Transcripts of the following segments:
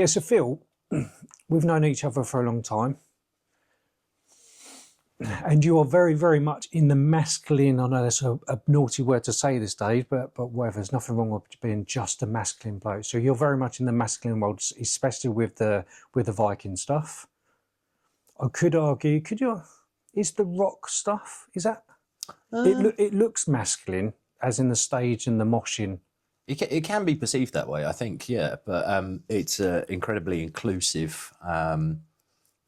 Yeah, so Phil, we've known each other for a long time. And you are very, very much in the masculine. I know that's a naughty word to say these days, but whatever. There's nothing wrong with being just a masculine bloke. So you're very much in the masculine world, especially with the Viking stuff. I could argue, is the rock stuff? Is that it looks masculine, as in the stage and the moshing. It can be perceived that way, I think, yeah. But it's an incredibly inclusive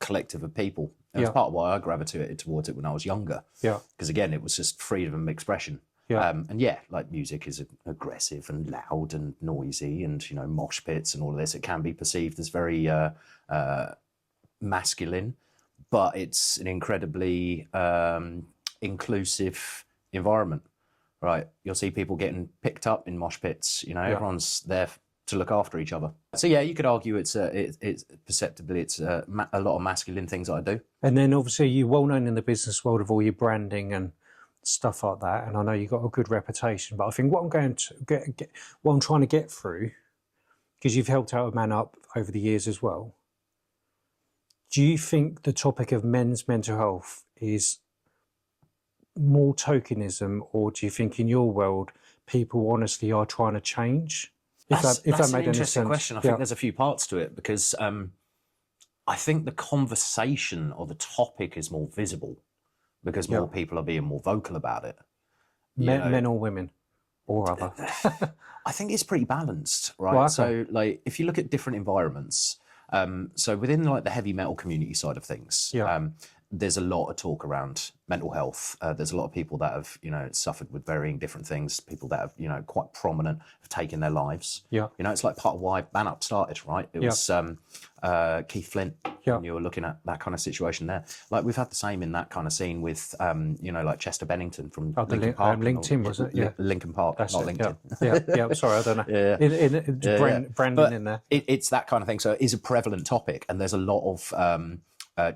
collective of people. It was part of why I gravitated towards it when I was younger. Yeah. Because again, it was just freedom of expression. Yeah. And yeah, like music is aggressive and loud and noisy, and you know, mosh pits and all of this. It can be perceived as very masculine, but it's an incredibly inclusive environment. Right, you'll see people getting picked up in mosh pits. You know, everyone's there to look after each other. So yeah, you could argue it's perceptibly it's a lot of masculine things that I do. And then obviously you're well known in the business world of all your branding and stuff like that. And I know you've got a good reputation. But I think what I'm going to what I'm trying to get through, because you've helped out with MANUP over the years as well. Do you think the topic of men's mental health is more tokenism, or do you think in your world people honestly are trying to change? That's an interesting question. I think there's a few parts to it, because I think the conversation or the topic is more visible because more people are being more vocal about it. Men or women or other. I think it's pretty balanced, right? Well, okay. So like if you look at different environments, so within like the heavy metal community side of things, there's a lot of talk around mental health. There's a lot of people that have, you know, suffered with varying different things. People that have, you know, quite prominent, have taken their lives. Yeah. You know, it's like part of why MANUP started, right? It was Keith Flint. When you were looking at that kind of situation there. Like we've had the same in that kind of scene with, you know, like Chester Bennington from Linkin Park. LinkedIn, was it? Yeah. Linkin Park, that's not it, LinkedIn. Yeah. Sorry, I don't know. Branding in there. It's that kind of thing. So it is a prevalent topic, and there's a lot of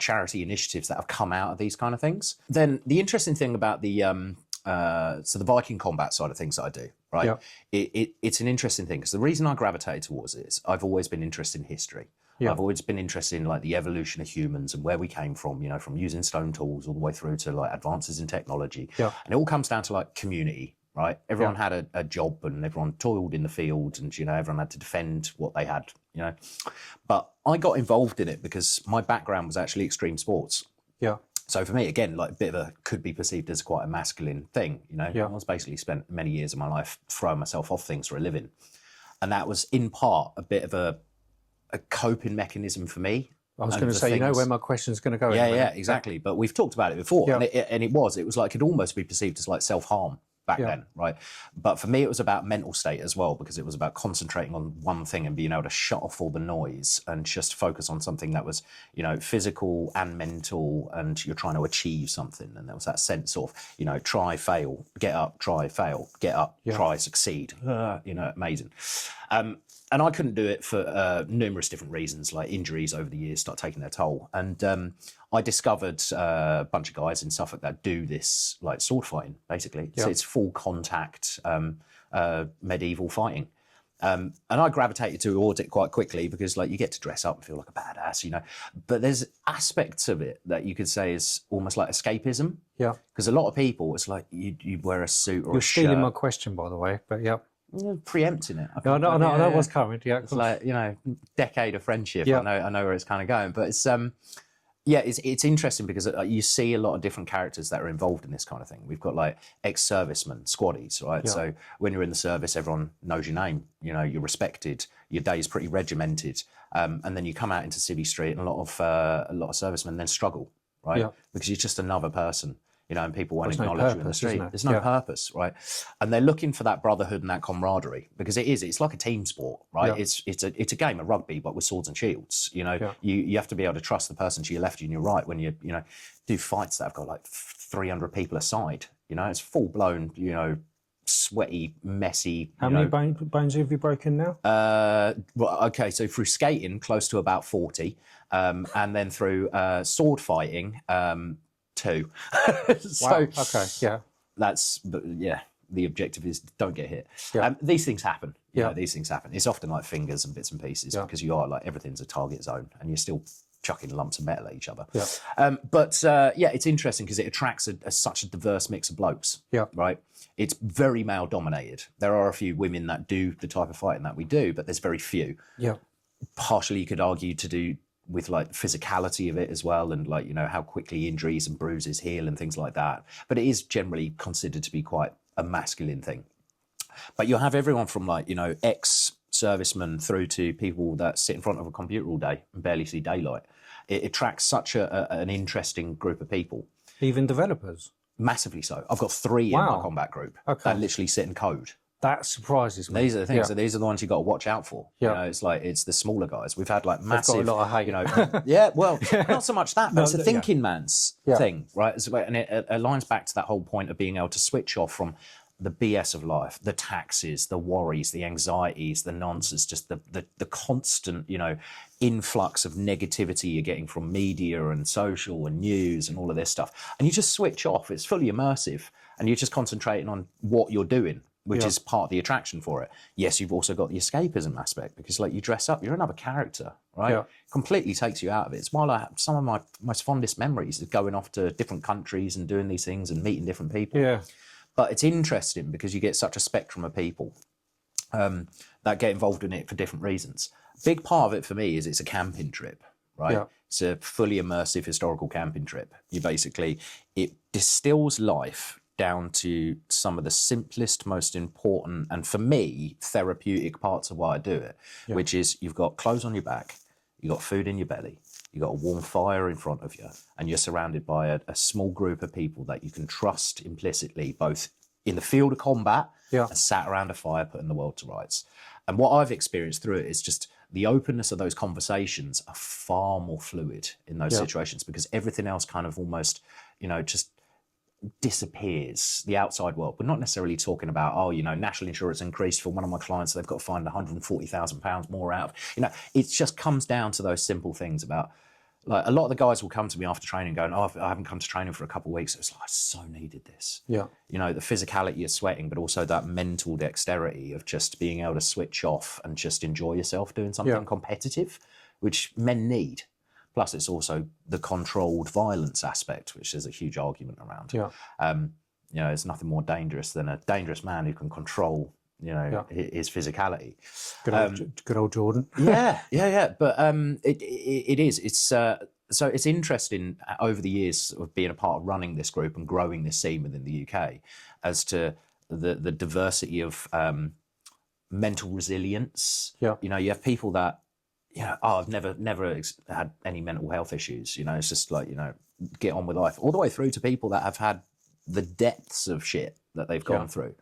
charity initiatives that have come out of these kind of things. Then the interesting thing about the so the Viking combat side of things that I do, right? It's an interesting thing, because the reason I gravitated towards it is I've always been interested in history. I've always been interested in like the evolution of humans and where we came from, you know, from using stone tools all the way through to like advances in technology. And it all comes down to like community, right? Everyone had a job, and everyone toiled in the field, and, you know, everyone had to defend what they had, you know. But I got involved in it because my background was actually extreme sports. So for me, again, like a bit of a, could be perceived as quite a masculine thing, you know. I was basically spent many years of my life throwing myself off things for a living. And that was in part a bit of a coping mechanism for me. I was going to say, you know where my question's going to go. Yeah, exactly. But we've talked about it before, and it was like, it could almost be perceived as like self-harm back then, right? But for me, it was about mental state as well, because it was about concentrating on one thing and being able to shut off all the noise and just focus on something that was, you know, physical and mental, and you're trying to achieve something. And there was that sense of, you know, try, fail, get up, try, fail, get up, try, succeed. You know, amazing. And I couldn't do it for numerous different reasons, like injuries over the years start taking their toll. And I discovered a bunch of guys in Suffolk that do this, like sword fighting, basically. So it's full contact medieval fighting. And I gravitated towards it quite quickly because, like, you get to dress up and feel like a badass, you know. But there's aspects of it that you could say is almost like escapism. Because a lot of people, it's like you wear a suit or a shirt. You're stealing my question, by the way, but preempting it. I know what's coming. It's like, you know, decade of friendship. I know where it's kind of going, but it's it's interesting because you see a lot of different characters that are involved in this kind of thing. We've got like ex-servicemen, squaddies, right? So when you're in the service, everyone knows your name. You know, you're respected. Your day's pretty regimented, and then you come out into city street, and a lot of servicemen then struggle, right? Because you're just another person. You know, and people won't acknowledge you in the street. There's no purpose, right? And they're looking for that brotherhood and that camaraderie, because it's like a team sport, right? It's a game of rugby, but with swords and shields. You know, you have to be able to trust the person to your left and your right when you know, do fights that have got like 300 people aside. You know, it's full blown, you know, sweaty, messy. How many bones have you broken now? Well, okay, so through skating, close to about 40, and then through sword fighting, 2. So, okay, that's, the objective is don't get hit. These things happen, You know, these things happen. It's often like fingers and bits and pieces because you are like everything's a target zone and you're still chucking lumps of metal at each other. It's interesting because it attracts such a diverse mix of blokes. Right. It's very male dominated. There are a few women that do the type of fighting that we do, but there's very few. Partially, you could argue to do with like physicality of it as well, and like, you know, how quickly injuries and bruises heal and things like that. But it is generally considered to be quite a masculine thing. But you'll have everyone from like, you know, ex-servicemen through to people that sit in front of a computer all day and barely see daylight. It attracts such an interesting group of people. Even developers? Massively so. I've got 3 in my combat group that literally sit and code. That surprises me. These are the things. So these are the ones you've got to watch out for. You know, it's the smaller guys. We've had like massive. They've got a lot of hate. You know, not so much that, but it's a thinking man's thing, right? And it aligns back to that whole point of being able to switch off from the BS of life, the taxes, the worries, the anxieties, the nonsense, just the constant, you know, influx of negativity you're getting from media and social and news and all of this stuff. And you just switch off. It's fully immersive, and you're just concentrating on what you're doing, which is part of the attraction for it. Yes, you've also got the escapism aspect because, like, you dress up, you're another character, right? Completely takes you out of it. It's why some of my most fondest memories is going off to different countries and doing these things and meeting different people. But it's interesting because you get such a spectrum of people that get involved in it for different reasons. Big part of it for me is it's a camping trip, right? It's a fully immersive historical camping trip. It distills life down to some of the simplest, most important, and for me, therapeutic parts of why I do it, which is you've got clothes on your back, you've got food in your belly, you've got a warm fire in front of you, and you're surrounded by a small group of people that you can trust implicitly, both in the field of combat and sat around a fire putting the world to rights. And what I've experienced through it is just the openness of those conversations are far more fluid in those situations because everything else kind of almost, you know, just disappears, the outside world. We're not necessarily talking about, oh, you know, national insurance increased for one of my clients, so they've got to find £140,000 more out of, you know, it just comes down to those simple things about, like, a lot of the guys will come to me after training going, oh, I haven't come to training for a couple of weeks. It's like, I so needed this. You know, the physicality of sweating, but also that mental dexterity of just being able to switch off and just enjoy yourself doing something competitive, which men need. Plus, it's also the controlled violence aspect, which there's a huge argument around. You know, there's nothing more dangerous than a dangerous man who can control, you know, his physicality. Good old Jordan. But it is. It's so it's interesting over the years of being a part of running this group and growing this scene within the UK as to the diversity of mental resilience. You know, you have people that, you know, oh, I've never had any mental health issues. You know, it's just like, you know, get on with life. All the way through to people that have had the depths of shit that they've gone through.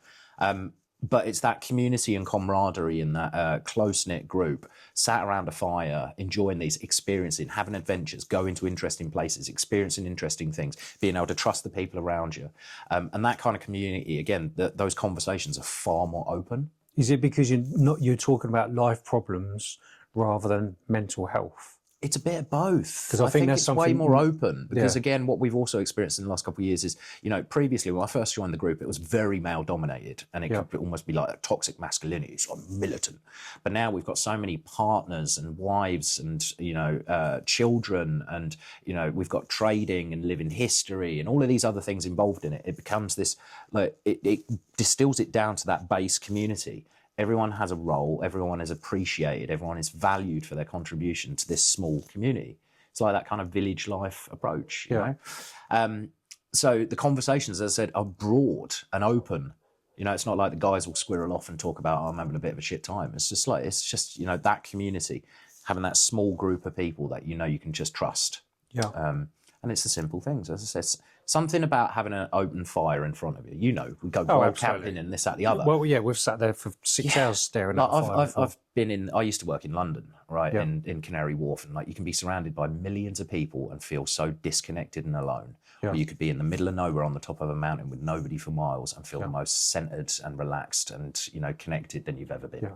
But it's that community and camaraderie and that close-knit group, sat around a fire, enjoying these, experiencing, having adventures, going to interesting places, experiencing interesting things, being able to trust the people around you. And that kind of community, again, those conversations are far more open. Is it because you're talking about life problems rather than mental health? It's a bit of both. Because I think that's it's way more open. Because again, what we've also experienced in the last couple of years is, you know, previously when I first joined the group, it was very male dominated, and it could almost be like a toxic masculinity, sort of militant. But now we've got so many partners and wives and, you know, children, and, you know, we've got trading and living history and all of these other things involved in it. It becomes this, like, it distills it down to that base community. Everyone has a role, everyone is appreciated, everyone is valued for their contribution to this small community. It's like that kind of village life approach, you know? So the conversations, as I said, are broad and open. You know, it's not like the guys will squirrel off and talk about, oh, I'm having a bit of a shit time. It's just, you know, that community, having that small group of people that, you know, you can just trust. And it's the simple things, as I said. Something about having an open fire in front of you. You know, we go camping and this, that, the other. Well, yeah, we've sat there for 6 hours staring at the fire. I've been in, I used to work in London, right, in Canary Wharf, and like you can be surrounded by millions of people and feel so disconnected and alone. Or you could be in the middle of nowhere on the top of a mountain with nobody for miles and feel the most centered and relaxed and, you know, connected than you've ever been.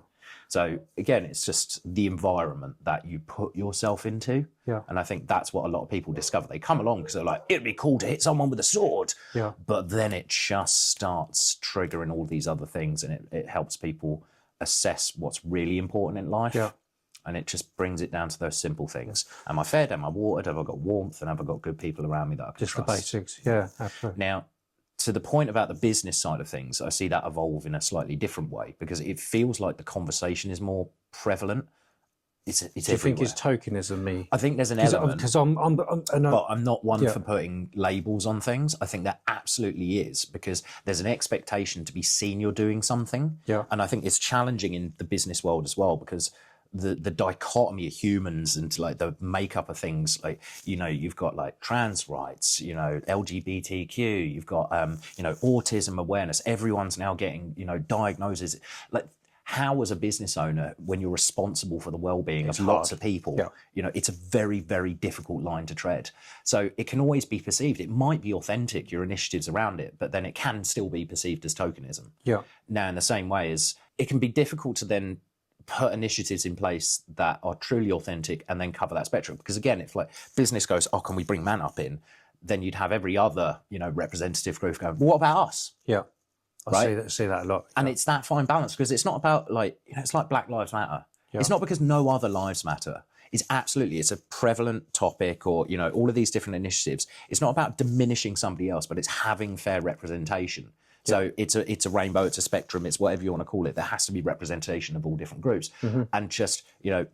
So again, it's just the environment that you put yourself into. And I think that's what a lot of people discover. They come along because they're like, it'd be cool to hit someone with a sword. But then it just starts triggering all these other things, and it helps people assess what's really important in life. Yeah. And it just brings it down to those simple things. Am I fed? Am I watered? Have I got warmth? And have I got good people around me that I can Just trust? the basics. Yeah, absolutely. Now, to the point about the business side of things, I see that evolve in a slightly different way because it feels like the conversation is more prevalent. It's Do you think it's tokenism, me? I think there's an element. Because But I'm not one for putting labels on things. I think that absolutely is because there's an expectation to be seen you're doing something. Yeah. And I think it's challenging in the business world as well because the dichotomy of humans and like the makeup of things, like, you know, you've got like trans rights, you know, LGBTQ, you've got, you know, autism awareness. Everyone's now getting, you know, diagnoses. Like, how, as a business owner, when you're responsible for the well-being of lots of people, you know, it's a very, very difficult line to tread. So it can always be perceived. It might be authentic, your initiatives around it, but then it can still be perceived as tokenism. Yeah. Now, in the same way as it can be difficult to then put initiatives in place that are truly authentic and then cover that spectrum. Because again, if like business goes, oh, can we bring MANUP in? Then you'd have every other, you know, representative group going, well, what about us? Yeah. I see that a lot. And it's that fine balance because it's not about like, you know, it's like Black Lives Matter. Yeah. It's not because no other lives matter. It's a prevalent topic, or, you know, all of these different initiatives. It's not about diminishing somebody else, but it's having fair representation. So it's a rainbow, it's a spectrum, it's whatever you want to call it. There has to be representation of all different groups. And just, you know,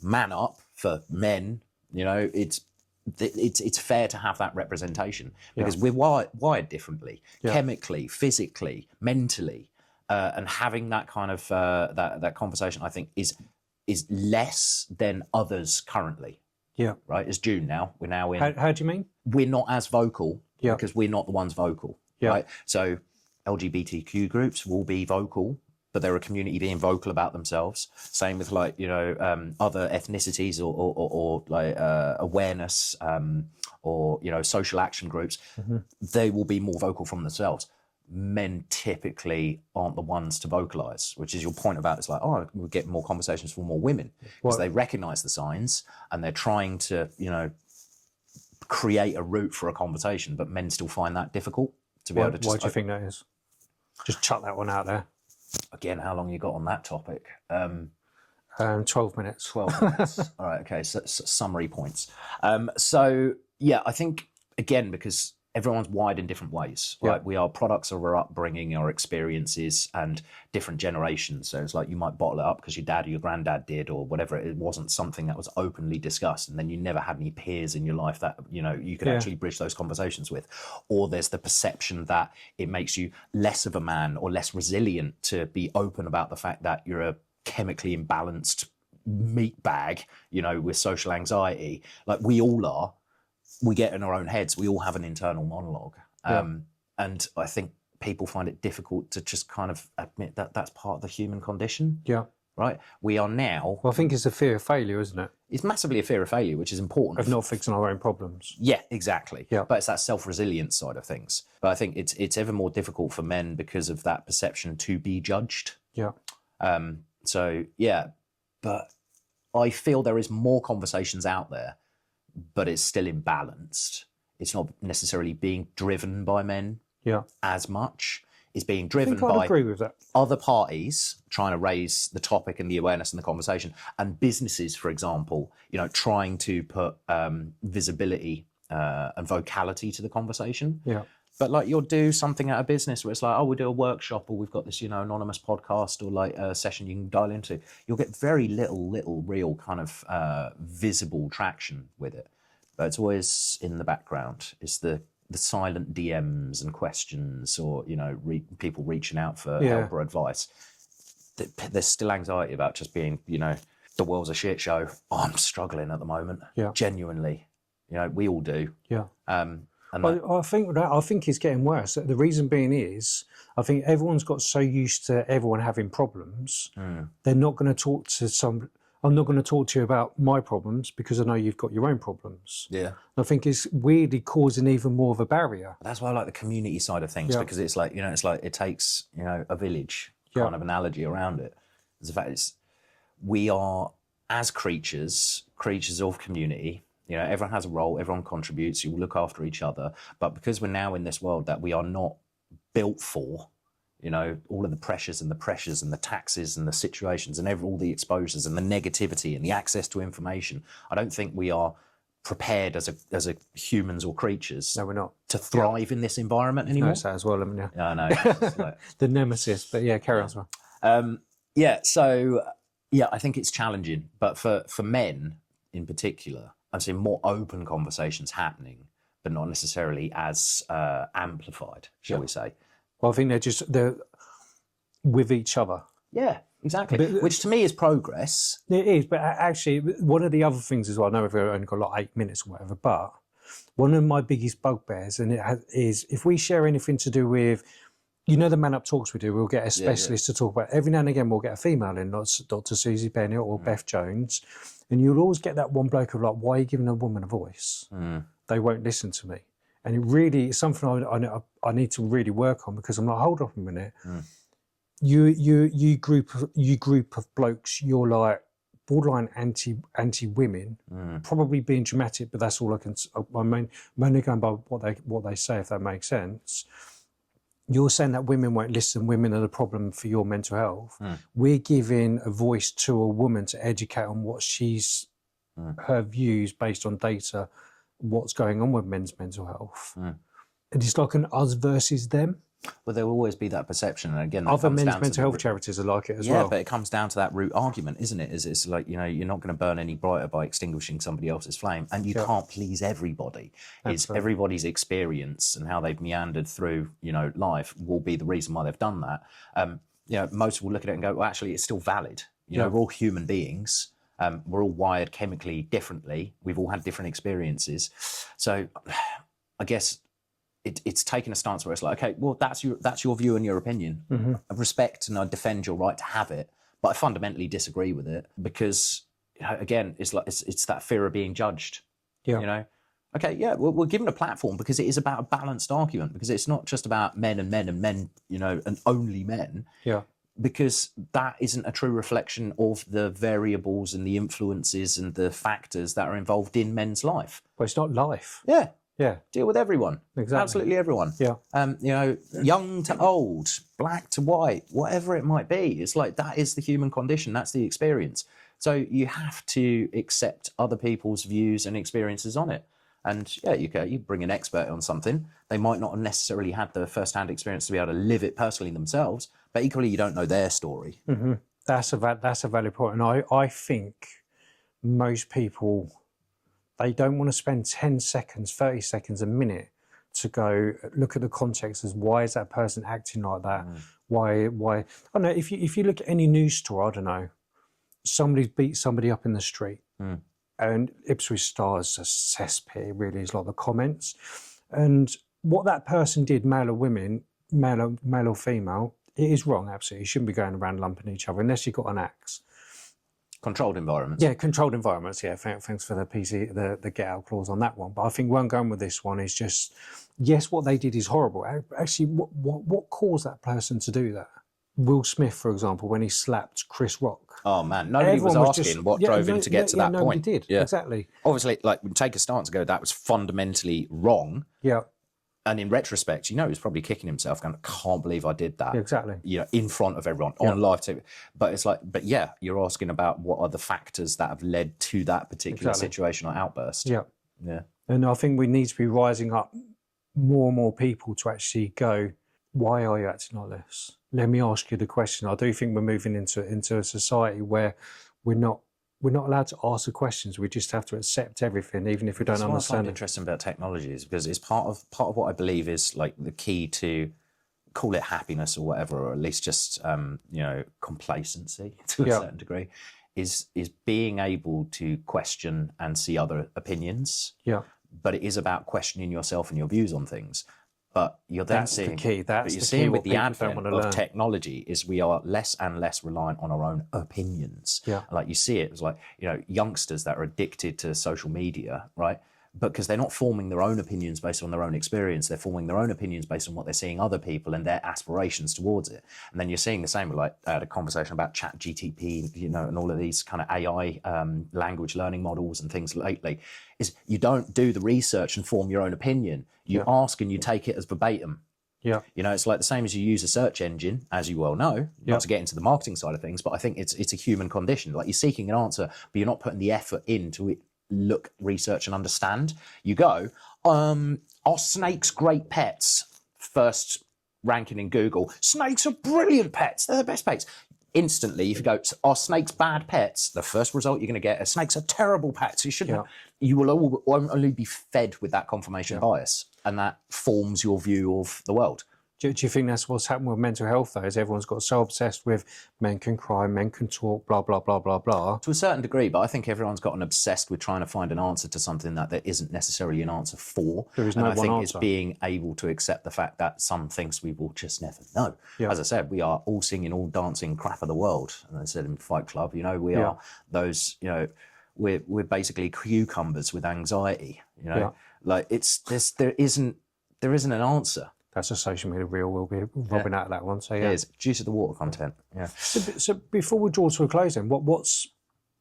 man up for men, you know, it's fair to have that representation because we're wired differently, chemically, physically, mentally, and having that kind of that conversation, I think, is less than others currently. Yeah. Right. It's June now. We're now in. How do you mean? We're not as vocal because we're not the ones vocal. Yeah. Right. So LGBTQ groups will be vocal, but they're a community being vocal about themselves. Same with like, you know, other ethnicities or like awareness or, you know, social action groups. They will be more vocal from themselves. Men typically aren't the ones to vocalize, which is your point about it's like, oh, we'll get more conversations for more women because they recognize the signs and they're trying to, you know, create a route for a conversation, but men still find that difficult to be able to just... Why do you think that is? Just chuck that one out there. Again, how long you got on that topic? 12 minutes. 12 minutes. All right, okay, so summary points. So, yeah, I think, again, because everyone's wired in different ways, right? We are products of our upbringing, our experiences, and different generations. So it's like you might bottle it up because your dad or your granddad did or whatever. It wasn't something that was openly discussed. And then you never had any peers in your life that, you know, you could actually bridge those conversations with. Or there's the perception that it makes you less of a man or less resilient to be open about the fact that you're a chemically imbalanced meat bag, you know, with social anxiety. Like we all are. We get in our own heads. We all have an internal monologue. And I think people find it difficult to just kind of admit that that's part of the human condition. Yeah. Right? We are now... Well, I think it's a fear of failure, isn't it? It's massively a fear of failure, which is important. Of not fixing our own problems. Yeah, exactly. Yeah. But it's that self-resilience side of things. But I think it's ever more difficult for men because of that perception to be judged. Yeah. So, yeah. But I feel there is more conversations out there, but it's still imbalanced. It's not necessarily being driven by men as much. It's being driven by agree with that. Other parties trying to raise the topic and the awareness and the conversation, and businesses, for example, you know, trying to put visibility and vocality to the conversation. Yeah. But like you'll do something at a business where it's like, oh, we'll do a workshop or we've got this, you know, anonymous podcast or like a session you can dial into. You'll get very little real kind of visible traction with it. But it's always in the background. It's the silent DMs and questions or, you know, people reaching out for help or advice. There's still anxiety about just being, you know, the world's a shit show. Oh, I'm struggling at the moment. Yeah. Genuinely. You know, we all do. Yeah. I think it's getting worse. The reason being is, I think everyone's got so used to everyone having problems, they're not going to talk to I'm not going to talk to you about my problems because I know you've got your own problems. Yeah. I think it's weirdly causing even more of a barrier. That's why I like the community side of things because it's like, you know, it's like it takes, you know, a village kind of analogy around it. The fact we are, as creatures of community. You know, everyone has a role, everyone contributes, you look after each other. But because we're now in this world that we are not built for, you know, all of the pressures and the taxes and the situations and all the exposures and the negativity and the access to information. I don't think we are prepared as a humans or creatures. No, we're not. To thrive in this environment anymore. No, as well, I mean, yeah, I know. It's like, the nemesis, but yeah, carry on. So I think it's challenging, but for men in particular, I'm seeing more open conversations happening, but not necessarily as amplified, shall we say. Well, I think they're with each other. Yeah, exactly. Which to me is progress. It is, but actually, one of the other things as well, I know we've only got like 8 minutes or whatever, but one of my biggest bugbears, and is if we share anything to do with, you know, the MANUP talks we do, we'll get a specialist to talk about. Every now and again, we'll get a female in, not Dr. Susie Bennett or Beth Jones, and you'll always get that one bloke of like, why are you giving a woman a voice? They won't listen to me. And it really is something I need to really work on, because I'm like, hold up a minute. You group of blokes, you're like borderline anti women, probably being dramatic, but that's all I can. I'm only going by what they say, if that makes sense. You're saying that women won't listen, women are the problem for your mental health. We're giving a voice to a woman to educate on what her views based on data, what's going on with men's mental health. And it's like an us versus them. Well, there will always be that perception, and again, other men's mental health charities are like it as well. Yeah, but it comes down to that root argument, isn't it? It's like, you know, you're not going to burn any brighter by extinguishing somebody else's flame, and you can't please everybody. It's everybody's experience and how they've meandered through, you know, life will be the reason why they've done that. You know, most will look at it and go, well, actually, it's still valid. You know, we're all human beings. We're all wired chemically differently. We've all had different experiences. So, I guess it's taken a stance where it's like, okay, well, that's your view and your opinion. I respect and I defend your right to have it, but I fundamentally disagree with it because, you know, again, it's like it's that fear of being judged. You know, okay, yeah, we're given a platform because it is about a balanced argument, because it's not just about men and men and men, you know, and only men. Yeah. Because that isn't a true reflection of the variables and the influences and the factors that are involved in men's life. Well, it's not life. Yeah. Yeah. Deal with everyone. Exactly. Absolutely everyone. Yeah. You know, young to old, black to white, whatever it might be. It's like, that is the human condition. That's the experience. So you have to accept other people's views and experiences on it. And yeah, you bring an expert on something. They might not have necessarily had the first-hand experience to be able to live it personally themselves, but equally you don't know their story. That's a valid point. And I think most people, they don't want to spend 10 seconds, 30 seconds, a minute to go look at the context as why is that person acting like that? Why? I don't know, if you look at any news story, I don't know, somebody's beat somebody up in the street. And Ipswich Star is a cesspit, really, is like the comments. And what that person did, male or female, it is wrong, absolutely. You shouldn't be going around lumping each other unless you've got an axe. Controlled environments. Yeah, controlled environments, yeah. Thanks for the PC, the get out clause on that one. But I think where I'm going with this one is just, yes, what they did is horrible. Actually, what caused that person to do that? Will Smith, for example, when he slapped Chris Rock. Oh man, nobody was asking what drove him to get to that point. Nobody did, exactly. Obviously, like, take a stance and go, that was fundamentally wrong. Yeah. And in retrospect, you know, he was probably kicking himself, going, I can't believe I did that. Exactly. You know, in front of everyone, on live TV. But it's like, but yeah, you're asking about what are the factors that have led to that particular situation or outburst. Yeah. Yeah. And I think we need to be rising up more and more people to actually go, why are you acting like this? Let me ask you the question. I do think we're moving into a society where we're not allowed to ask the questions. We just have to accept everything, even if we don't understand. What I find interesting about technology is because it's part of what I believe is like the key to, call it happiness or whatever, or at least just you know, complacency to a certain degree, is being able to question and see other opinions. Yeah. But it is about questioning yourself and your views on things. But you're then seeing, that's you're seeing with the advent of technology is we are less and less reliant on our own opinions. Yeah. Like you see it was like, you know, youngsters that are addicted to social media, right? Because they're not forming their own opinions based on their own experience. They're forming their own opinions based on what they're seeing other people and their aspirations towards it. And then you're seeing the same with, like, I had a conversation about ChatGPT, you know, and all of these kind of AI language learning models and things lately, is you don't do the research and form your own opinion. You ask and you take it as verbatim. Yeah. You know, it's like the same as you use a search engine, as you well know, not to get into the marketing side of things, but I think it's a human condition. Like, you're seeking an answer, but you're not putting the effort into it, look, research and understand. You go, are snakes great pets? First ranking in Google, snakes are brilliant pets. They're the best pets. Instantly, if you go, are snakes bad pets? The first result you're going to get is snakes are terrible pets. You shouldn't. You will only be fed with that confirmation bias, and that forms your view of the world. Do you think that's what's happened with mental health, though? Is everyone's got so obsessed with men can cry, men can talk, blah, blah, blah, blah, blah. To a certain degree, but I think everyone's gotten obsessed with trying to find an answer to something that there isn't necessarily an answer for. There is no and I think one it's answer. being able to accept the fact that some things we will just never know. As I said, we are all singing, all dancing crap of the world. And I said in Fight Club, you know, we are those, you know, we're basically cucumbers with anxiety, you know, like there isn't an answer. That's a social media reel. We'll be robbing out of that one. So yeah, it is juice of the water content. Yeah. So before we draw to a close, then what's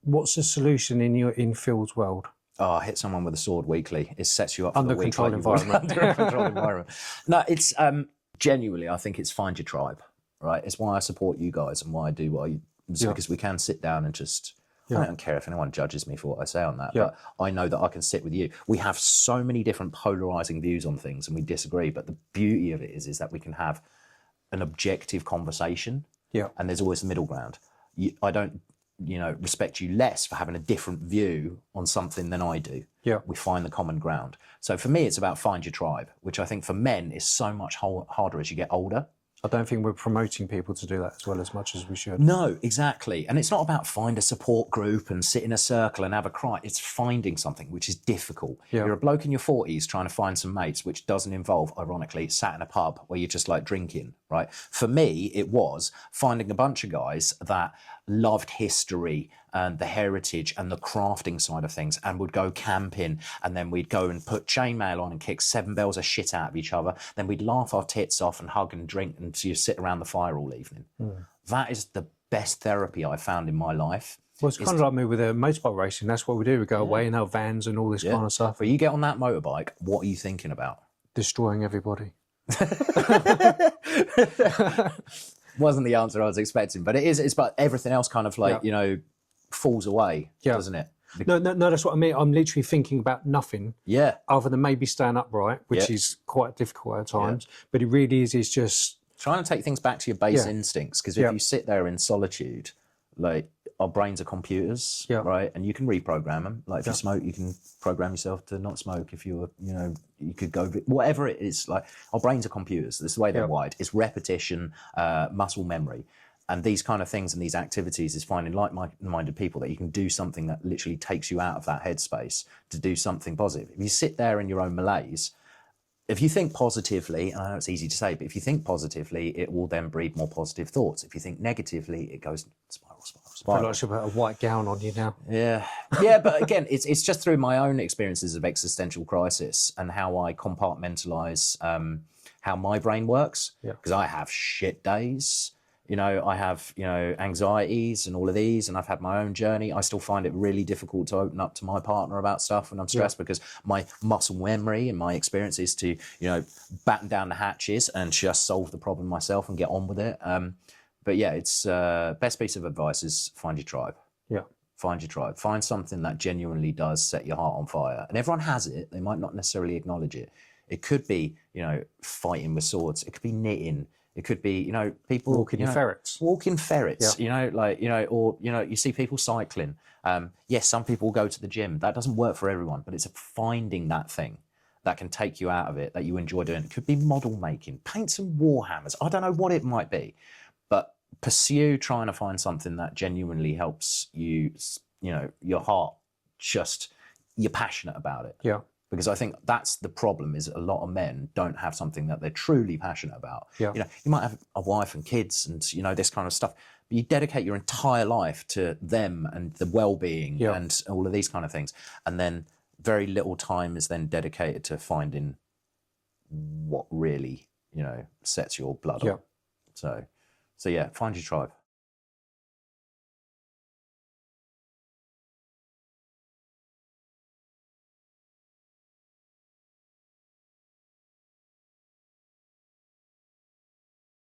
the solution in Phil's world? Oh, I hit someone with a sword weekly. It sets you up for Under the week, controlled environment. Under a controlled environment. No, it's genuinely, I think it's find your tribe, right? It's why I support you guys and why I do what I do, because we can sit down and just. I don't care if anyone judges me for what I say on that, but I know that I can sit with you. We have so many different polarizing views on things and we disagree, but the beauty of it is that we can have an objective conversation and there's always the middle ground. I don't, you know, respect you less for having a different view on something than I do. We find the common ground. So for me, it's about find your tribe, which I think for men is so much harder as you get older. I don't think we're promoting people to do that as well as much as we should. No, exactly. And it's not about find a support group and sit in a circle and have a cry. It's finding something, which is difficult. You're a bloke in your 40s trying to find some mates, which doesn't involve, ironically, sat in a pub where you're just like drinking, right? For me, it was finding a bunch of guys that loved history and the heritage and the crafting side of things and would go camping, and then we'd go and put chainmail on and kick 7 bells of shit out of each other. Then we'd laugh our tits off and hug and drink and so you sit around the fire all evening. That is the best therapy I've found in my life. Well, it's kind of like me with motorbike racing. That's what we do. We go away in our vans and all this kind of stuff. But you get on that motorbike, what are you thinking about? Destroying everybody. Wasn't the answer I was expecting, but it's but everything else kind of like, you know, falls away, doesn't it? No, that's what I mean. I'm literally thinking about nothing other than maybe staying upright, which is quite difficult at times. But it really is just... trying to take things back to your base instincts, because if you sit there in solitude, like, our brains are computers, right? And you can reprogram them. Like, if you smoke, you can program yourself to not smoke. If you're, you know, you could go, whatever it is. Like, our brains are computers. This is the way they're wired. It's repetition, muscle memory. And these kind of things and these activities is finding like-minded people that you can do something that literally takes you out of that headspace to do something positive. If you sit there in your own malaise, if you think positively, and I know it's easy to say, but if you think positively, it will then breed more positive thoughts. If you think negatively, it goes spiral. I feel like I should put a white gown on you now. Yeah, but again, it's just through my own experiences of existential crisis and how I compartmentalize how my brain works. Because I have shit days. You know, I have, you know, anxieties and all of these, and I've had my own journey. I still find it really difficult to open up to my partner about stuff when I'm stressed because my muscle memory and my experience is to, you know, batten down the hatches and just solve the problem myself and get on with it. But yeah, it's best piece of advice is find your tribe. Find your tribe. Find something that genuinely does set your heart on fire. And everyone has it. They might not necessarily acknowledge it. It could be, you know, fighting with swords. It could be knitting. It could be, you know, people walking ferrets. Walking ferrets, you know, like, you know, or, you know, you see people cycling. Yes, some people go to the gym. That doesn't work for everyone, but it's finding that thing that can take you out of it, that you enjoy doing. It could be model making, paint some war hammers. I don't know what it might be, but pursue trying to find something that genuinely helps you, you know, your heart, just, you're passionate about it. Because I think that's the problem, is a lot of men don't have something that they're truly passionate about. You know, you might have a wife and kids and, you know, this kind of stuff, but you dedicate your entire life to them and the well-being and all of these kind of things. And then very little time is then dedicated to finding what really, you know, sets your blood on. So yeah, find your tribe.